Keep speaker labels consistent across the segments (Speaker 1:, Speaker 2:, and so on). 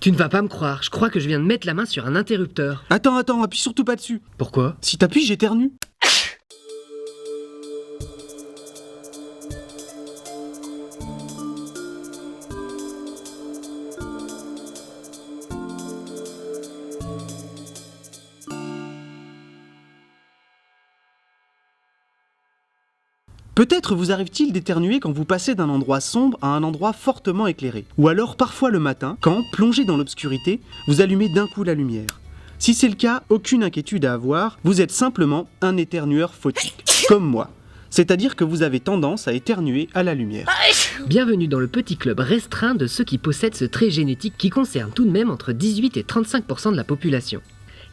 Speaker 1: Tu ne vas pas me croire, je crois que je viens de mettre la main sur un interrupteur.
Speaker 2: Attends, appuie surtout pas dessus.
Speaker 1: Pourquoi?
Speaker 2: Si t'appuies, j'éternue. Peut-être vous arrive-t-il d'éternuer quand vous passez d'un endroit sombre à un endroit fortement éclairé. Ou alors parfois le matin, quand, plongé dans l'obscurité, vous allumez d'un coup la lumière. Si c'est le cas, aucune inquiétude à avoir, vous êtes simplement un éternueur photique, comme moi. C'est-à-dire que vous avez tendance à éternuer à la lumière.
Speaker 1: Bienvenue dans le petit club restreint de ceux qui possèdent ce trait génétique qui concerne tout de même entre 18 et 35% de la population.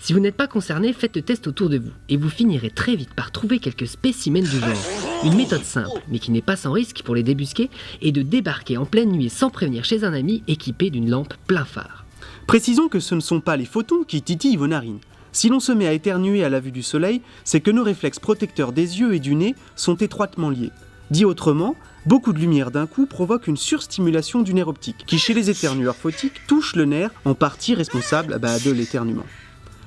Speaker 1: Si vous n'êtes pas concerné, faites le test autour de vous et vous finirez très vite par trouver quelques spécimens du genre. Une méthode simple, mais qui n'est pas sans risque pour les débusquer, est de débarquer en pleine nuit sans prévenir chez un ami équipé d'une lampe plein phare.
Speaker 2: Précisons que ce ne sont pas les photons qui titillent vos narines. Si l'on se met à éternuer à la vue du soleil, c'est que nos réflexes protecteurs des yeux et du nez sont étroitement liés. Dit autrement, beaucoup de lumière d'un coup provoque une surstimulation du nerf optique, qui chez les éternueurs photiques touche le nerf en partie responsable de l'éternuement.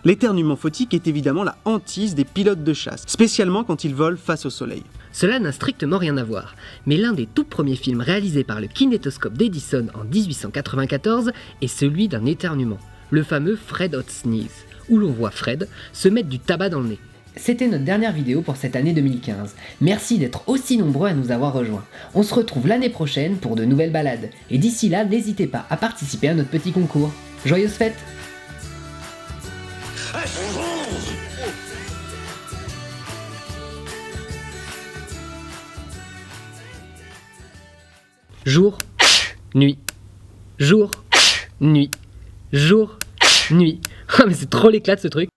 Speaker 2: L'éternuement photique est évidemment la hantise des pilotes de chasse, spécialement quand ils volent face au soleil.
Speaker 1: Cela n'a strictement rien à voir, mais l'un des tout premiers films réalisés par le kinétoscope d'Edison en 1894 est celui d'un éternuement, le fameux Fred Hot Sneeze, où l'on voit Fred se mettre du tabac dans le nez. C'était notre dernière vidéo pour cette année 2015. Merci d'être aussi nombreux à nous avoir rejoints. On se retrouve l'année prochaine pour de nouvelles balades, et d'ici là, n'hésitez pas à participer à notre petit concours. Joyeuses fêtes! Jour, nuit, jour, nuit, jour, nuit. Oh mais c'est trop l'éclat de ce truc.